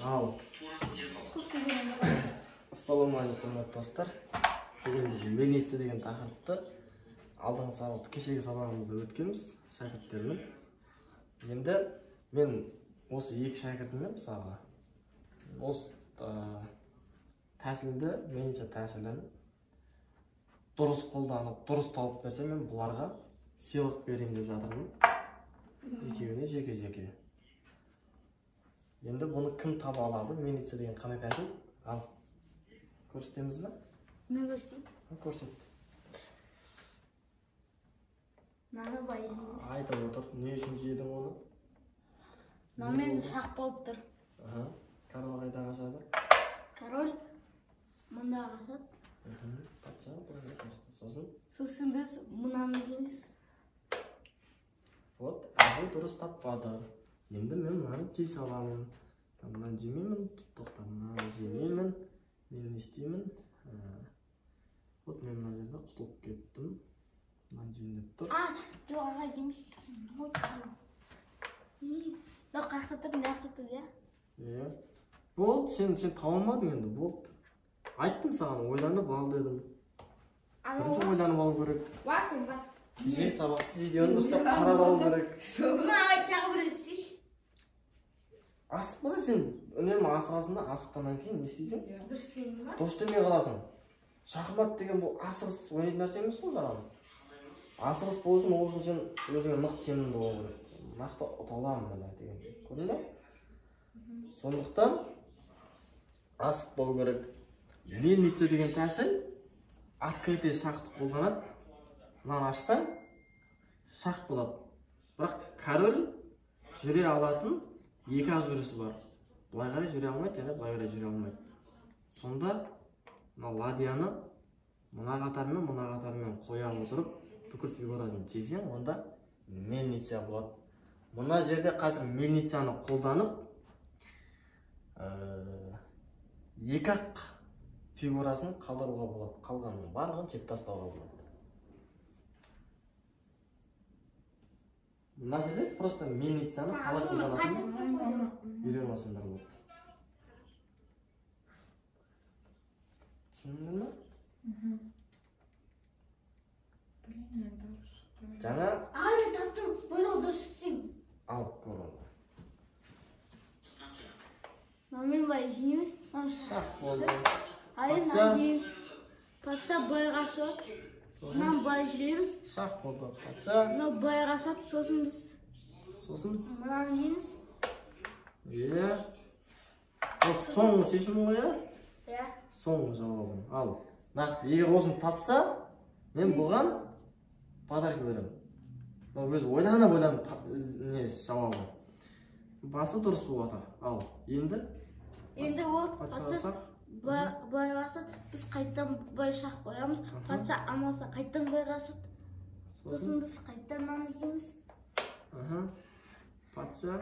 Ал. Ассалаумағалейкум достар. Біз мельница деген тақырыпты алдыңғы сабақта кешегі сабағымызда өткенбіз шәкірттермен. Енді мен осы екі шәкіртіме мысалға осы тәсілді, мельница тәсілін дұрыс қолданып, дұрыс тауып берсе, мен бұларға сыйлық берейін деп жатырмын. Екеуіне жеке-жеке. Енді бұны кім таба алады? Мельница деген қандай тәсіл? Ал, көрсетеміз бе? Мен көрсетейін. Көрсет. Наны былай жейміз. Айтып отыр, не үшін жедің оны? Мен шақ болып тұр. Король қайда қашады? Король мұнда қашады. Патша, бұлай қашты. Сосын? Сосын біз мұнаны жейміз. Вот, бұл дұрыс таппады. Енді мен мұнаны жей саламын. Мұнаны жемеймін, тоқта мұнаны жемеймін. Мен не істеймін? Вот мен мұна жерде құтылып кеттім. Мұнаны жейін деп тұр. Жоқ, аға жемейміз. Жоқ, қақта тұр, не қақта тұр, иә? Болды, сен тауылмадың енді, болды. Айттым саған, ойланып ал дедім. Бірінші ойланып алу керек. Бар сен, бар. Кеше сабақсыз видеоны дұрыстап қарап алу керек. Мұна ағай тағы бір өтсей. Асықпаса сен үнемі асығасың да, асыққаннан кейін не істейсің? Дұрыс істеймін ба? Дұрыс демей қаласың. Шахмат деген бұл асығыс ойнайтын нәрсе емес қой саған. Асығыс болу үшін, ол үшін сен өзіңе мықты сенімді болу керек. Нақты ұта аламын мына деген. Көрдің бе? Сондықтан асық болу керек. Мельница деген тәсіл открытый шақты қолданады. Мынаны ашсаң, шақ болады. Бірақ король жүре алатын екі өзгерісі бар. Былай қарай жүре алмайды, және былай қарай жүре алмайды. Сонда мына ладьяны мына қатармен қоя отырып, бүкіл фигурасын жесең, онда мельница болады. Мына жерде қазір мельницаны қолданып, екі-ақ фигурасын қалдыруға болады. Қалғанын барлығын жеп тастауға болады. Мына жерде просто мельницаны қалай қолданатынын үйреніп алсаңдар болады. Түсіндің бе? Жаңа... Мен таптым, бұл жол дұрыс істеймін. Ал, көр онда. Мен былай жейміз. Шақ болды. Патша былай қашады. Мынаны былай жүреміз. Шақ болды. Патша. Мынау былай қашады, сосын біз. Сосын? Мынаны жейміз. Соңғы шешімі ғой, иә? Соңғы жауабым. Ал, нақты, егер осыны тапса, мен бұған подарка беремін. Өзі ойланып жауабы. Басы дұрыс болып жатыр. Ал, енді? Енді ол патша былай қашады, біз қайттан былай шақ қоямыз. Патша амалса қайттан былай қашады. Сосын біз қайттан наны жейміз. Патша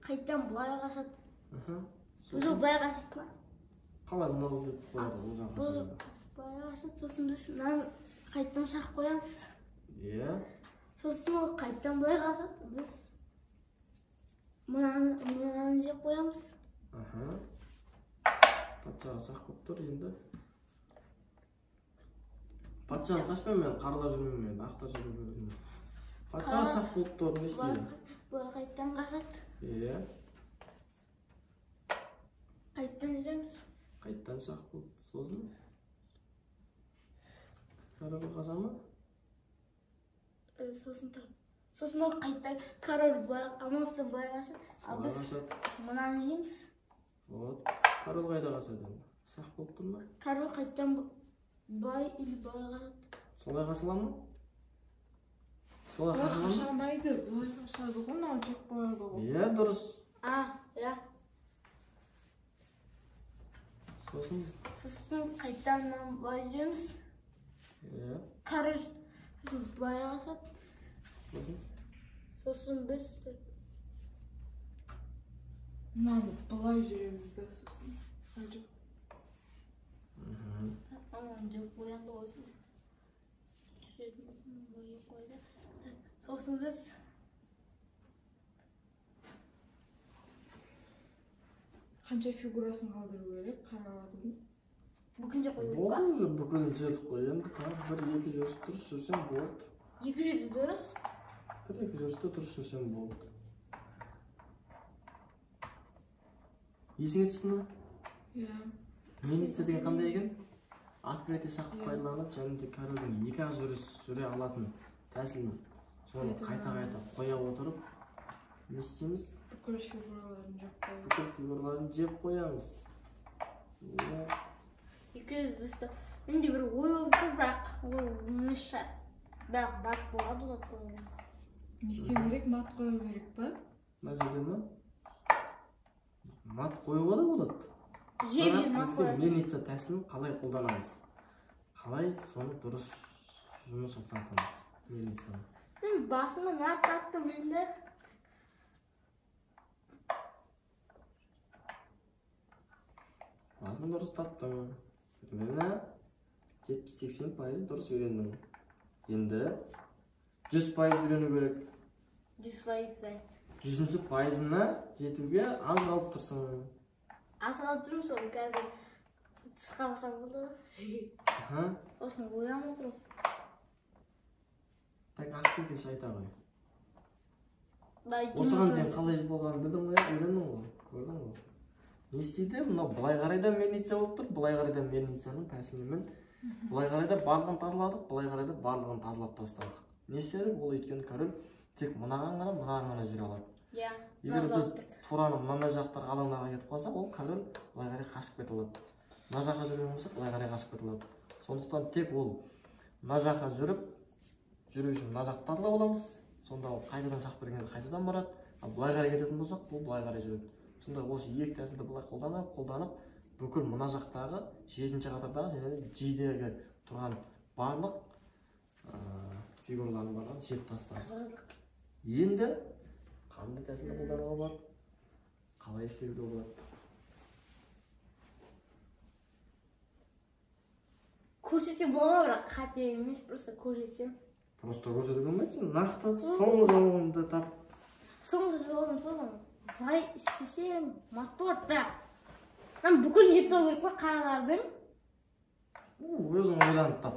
қайттан былай қашады. Өзі былай қашады ма? Қалай мынау жүріп қояды, ол жаққа қашады. Былай қашады, сосын біз қайттан шақ қоямыз. Сосын ол қайттан былай қашады, біз мынаны жеп қоямыз. Патшаға шақ болып тұр енді. Патшаны қашпаймын мен, қарда жүрмеймін, ақта жүрмеймін. Патшаға шақ болып тұр, не істейді? Бұл қайттан қашады. Қайттан жүреміз. Қайттан шақ болды. Сосын? Король қаша ма? Сосын ол қайттан король амалсың былай қашады. Ал біз мынаны жейміз. Король қайда қашады? Шақ болып тұр ма? Король қайттан былай или былай қашады. Солай қашыла ма? Солай қашыла ма? Қашамайды, былай қашады ғой, мынау жеп қояды ғой. Иә, дұрыс. Иә. Сосын қайттан былай жүреміз. Король былай қашады. Сосын біз Мынаны былай жүреміз да сосын. Жоқ, қоянды осын. Сосын біз Qancha figuraсын qoldirib керек qaralarning? Бүгінже қойып Болды па? уже бүкіл жетіп қой. Енді бір екі жүріс дұрыс жүрсем болады. 200 дұрыс. Бір екі жүрісте дұрыс жүрсем болды. Есіңе түсті ме? Иә. Мельница деген қандай екен? Открытый шақты пайдаланып, және де корольдің 2-ақ жүріс жүре алатын тәсілін соны қайта қоя отырып не істейміз? Бүкіл фигураларын жеп қойып. Бүкіл фигураларын жеп қоямыз. 200 дұрысты. Менде бір ой болып тұр, бірақ ол мүші. Бірақ бат болады олат қойған. Не істеу керек? Мат қою керек па? Мына жерде ме? Мат қоюға да болады. Жеп мат Бізге қояды. мельница тәсілін қалай қолданамыз? Қалай соны дұрыс жұмыс жасатамыз мельницаны? Мен басында нарт аттым енді. Басын дұрыс таптың. Примерно 70-80% дұрыс үйрендің. Енді 100% үйрену керек. 100%. 100-ші пайызына жетуге аз қалып тұрсың. Аз қалып тұрмын, сол қазір тысқа басам болды. Осыны ойланып отырмын. Так ақбекеш айта ғой. Дай Осыған дейін қалай болғанын білдің ғой, үйрендің ғой, көрдің ғой. Не істейді? Мынау былай қарай да мельница болып тұр, былай қарай да мельницаның тәсілімен. Былай қарай да барлығын тазаладық, былай қарай да барлығын тазалап тастадық. Не істедік? Ол өйткені король тек мынаған ғана жүре алады. Егер біз тураны мынандай жақтағы алаңдарға кетіп қалсақ, ол король былай қарай қашып кете алады. Мына жаққа жүрген болса, былай қарай қашып кете алады. Сондықтан тек ол мына жаққа жүріп, жүру үшін мына жақты тазалап аламыз. Сонда ол қайтадан шақ бергенде қайтадан барады. Ал былай қарай кететін болсақ, бұл былай қарай жүреді. Сонда осы екі тәсілді былай қолданып, бүкіл мына жақтағы 7-ші қатардағы және G-дегі тұрған барлық фигуралардың барлығын жеп тастадық. Енді қандай тәсілді қолдануға болады? Қалай істеуге болады? Көрсетсем болады, бірақ қате емес, просто көрсетсем. Просто көрсетуге болмайды, сен нақты соңғы жауабыңды тап. Соңғы жауабым сол. Былай істесем мат болады, бірақ мен бүкіл жеп тастау керек па қаралардың? Өзің ойланып тап.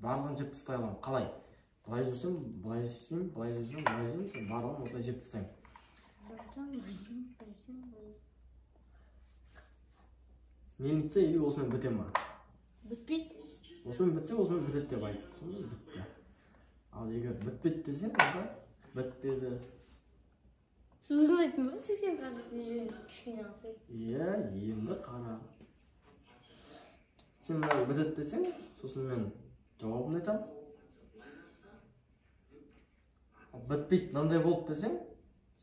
Барлығын жеп тастай аламын. Қалай? Былай жүрсем, былай істеймін, былай жүрсем, былай жүрсем, барлығын осылай жеп тастаймын. Мельница или осымен біте ма? Бітпейді. Осымен бітсе, осымен бітеді деп айтты. Сонда бітті. Ал егер бітпейді десең, онда бітпеді. Сөзін айттым ба? 80 градусный жерін кішкене алып. Иә, енді қара. Сен мынау бітеді десең, сосын мен жауабын айтамын. Бітпейді, мынандай болды десең,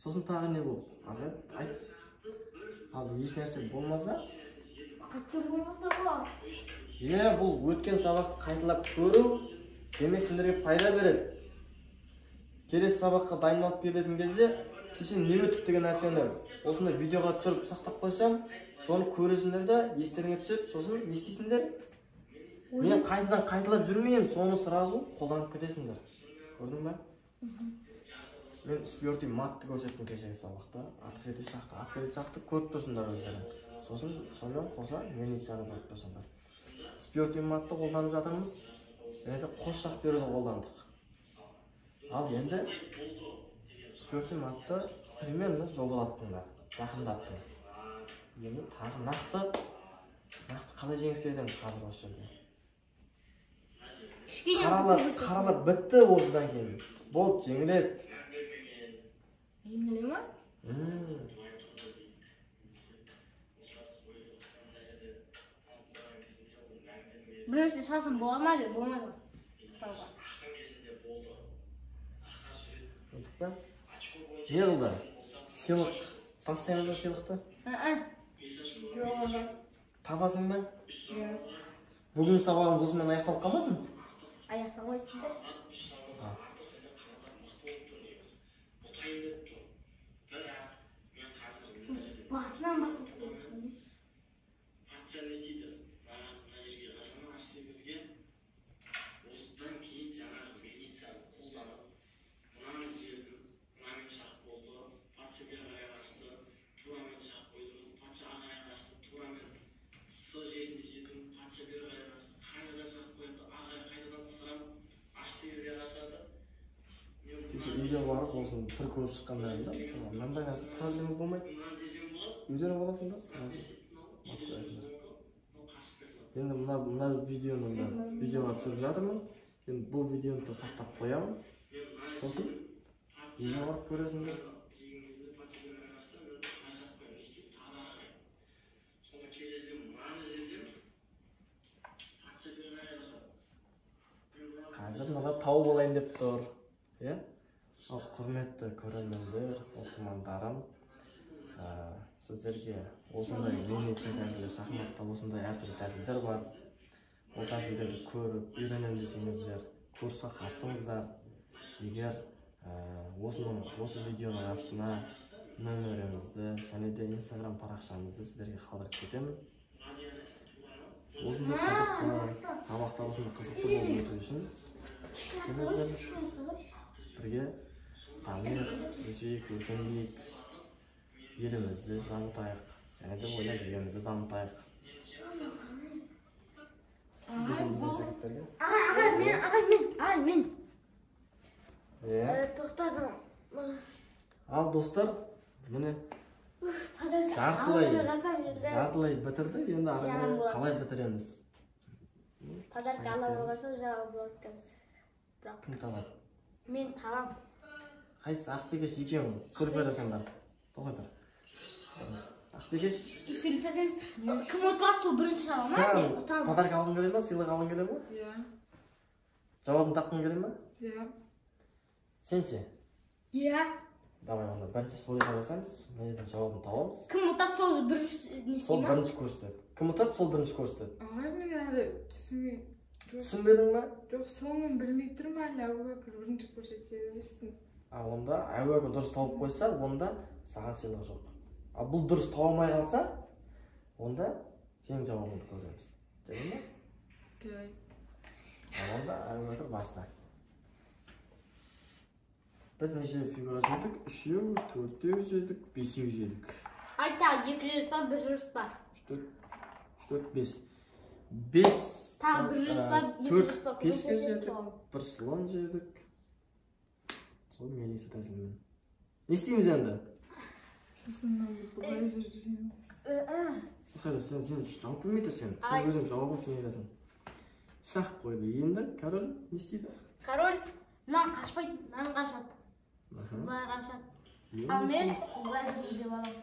сосын тағы не болды? Айт. Ал еш нәрсе болмаса, Қайтты болмаса ғой. иә, бұл өткен сабақты қайталап көру, демек сендерге пайда береді. Келесі сабаққа дайындалып келетін кезде, кеше не өттік деген нәрсені осындай видеоға түсіріп сақтап қойсам, соны көресіңдер де, естеріңе түседі, сосын не істейсіңдер? Мен қайталап жүрмеймін, соны сразу қолданып кетесіңдер. Көрдің ба? Мен спортивный матты көрсеттім кешегі сабақта. Открытый шақты көріп тұрсыңдар өздерің. Сосын сонымен қоса мельницаны көріп тұрсыңдар. Спортивный матты қолданып жатырмыз. Және де қос шақ беруді қолдандық. Ал енді спортивный матты примерно жобалаттыңдар, жақындаттың. Енді тағы нақты қалай жеңіске жетеміз қазір осы жерде. Қаралап бітті осыдан кейін. Болды, жеңіледі. Жеңіле ма? Бірінші шасын бола ма деп, болмайды. Өтіп па? Не қылды? Сыйлық. Тастаймын ба сыйлықты? Табасың ба? Бүгін сабағымыз осымен аяқталып қалмасын? Аяқталмайды сіздер. Басынан басып қойдым. Патша не істейді? Мына жерге ғасырның астыңызге осыдан кейін жаңағы мельницаны қолданып, мынаны жердің, мынамен шақ болды, патша бері қарай қашты, турамен шақ қойды, патша ағай сол жерінде жетім патша бері қарай қайнадан шығып қоямын да ағай қайнадан ысырамын аш теңізге қашады. Кеше үйге барып осыны бір көріп шыққандайым да мынандай нәрсе проблема болмайды. Үйден аласыңдар енді мына видеоны видеоға түсіріп жатырмын. Енді бұл видеоны да сақтап қоямын. Сосын үйге барып көресіңдер. Қазір мына тау болайын деп тұр. Ал құрметті көрермендер, оқырмандарым, сіздерге осындай Венеция тәсілі, шахматта осындай әртүрлі тәсілдер бар. Ол тәсілдерді көріп, үйренем десеңіздер, курсқа қатысыңыздар. Егер осы видеоның астына нөмірімізді және де Instagram парақшамызды сіздерге қалдырып кетемін. Осындай қызықты сабақтар, осындай қызықты болып өту үшін келіңіздер, бірге дамиық, өсейік, өркендейік, елімізді дамытайық, және де ойлап жүргенімізді дамытайық. Мен. Тоқтадым. Ал достар, міне жартылай бітірді, енді ары қалай бітіреміз? Подарка ала болғаса жауап болады қазір. Кім табады? Мен табам. Қайсы Ақбикеш екеуің сөлфересіңдер. Тоқтатыр. Ақбикеш. Сөлфересеміз. Кім ұтады сол бірінші табам. Сен подарка алғың келе ма? Сыйлық алғың келе ма? Иә. Жауабын тапқың келе ма? Иә. Сен ше? Иә. Давай онда бірінші солай жасаймыз. Мен жауабын табамыз. Кім ұтады сол бірінші несі ма? Сол бірінші көрсетеді. Кім ұтады сол бірінші көрсетеді. Ағай мен әлі түсінбеймін. Түсінбедің ба? Жоқ, соңын білмей тұрмын әлі. Әбубәкір бірінші көрсете берсін. Онда Әбубәкір дұрыс тауып қойса, онда саған сыйлық жоқ. Ал бұл дұрыс тауылмай қалса, онда сенің жауабыңды көреміз. Жарай ма? Жарай. Онда Әбубәкір баста. Біз неше фигура жедік? 3-еу, 4-еу жедік, 5-еу жедік. Айта, 200 ба, 100 ба? 4, 5. 5. Тағы 100 ба, 200 ба? 5-ке жедік, 1 слон жедік. Сол Мелиса тәсілімен. Не істейміз енді? Сосын бұлай жүргеніміз. Сен жауап білмей тұрсың. Сен өзің жауабын кейін айтасың. Шах қойды. Енді король не істейді? Король мынан қашпайды, мынан қашады. Былай қашады. Ал мен былай жүріп аламын.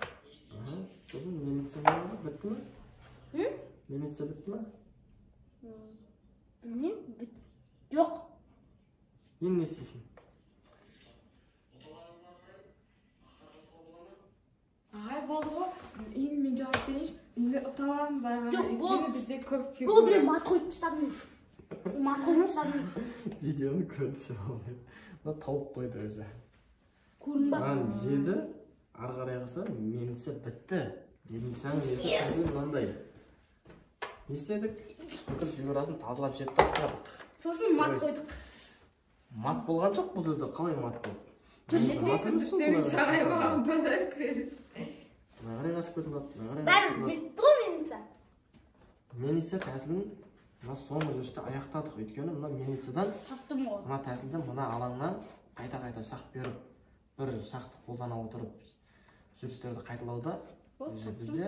Сосын Мелиса бітті ма? Мелиса бітті ма? Білмеймін, жоқ. Енді не істейсің? Ағай болды ғой, енді мен жауап берейінші, енді ұта аламыз ағай. Жоқ, өйткені бізде көп фигура. Болды, мен мат қойып тастадым. Мат қойып тастадым. Видеоны көрді жауап. Мына тауып қойды өзі. Көрінбе. Маған жеді, ары қарай қалса, Мелиса бітті. Мелисаның несі қойды мынандай. Не істедік? Бүкіл фигурасын тазалап жеп тастадық. Сосын мат қойдық. Мат болған жоқ бұл жерде, қалай мат болды? Дұрыс ағай маған подарок бересің. Мына қарай қашып кетіп қалды. Бәрі бітті ғой Мелиса. Мелиса тәсілін мына соңғы жүрісте аяқтадық. Өйткені мына Мелисадан таптым ғой. мына тәсілді мына алаңнан қайта шақ беріп, бір шақты қолдана отырып жүрістерді қайталауда бізде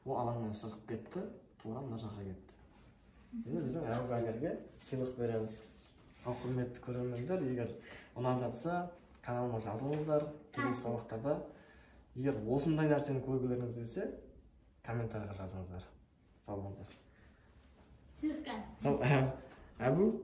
ол алаңнан шығып кетті, тура мына жаққа кетті. Енді біздің Әбубәкірге сыйлық береміз. Ал құрметті көрермендер, егер ұнап жатса, каналыма жазылыңыздар. Келесі сабақтарда егер осындай нәрсені көргілеріңіз келсе, комментарийға жазыңыздар. Сау болыңыздар. Сүйіккен. Әбу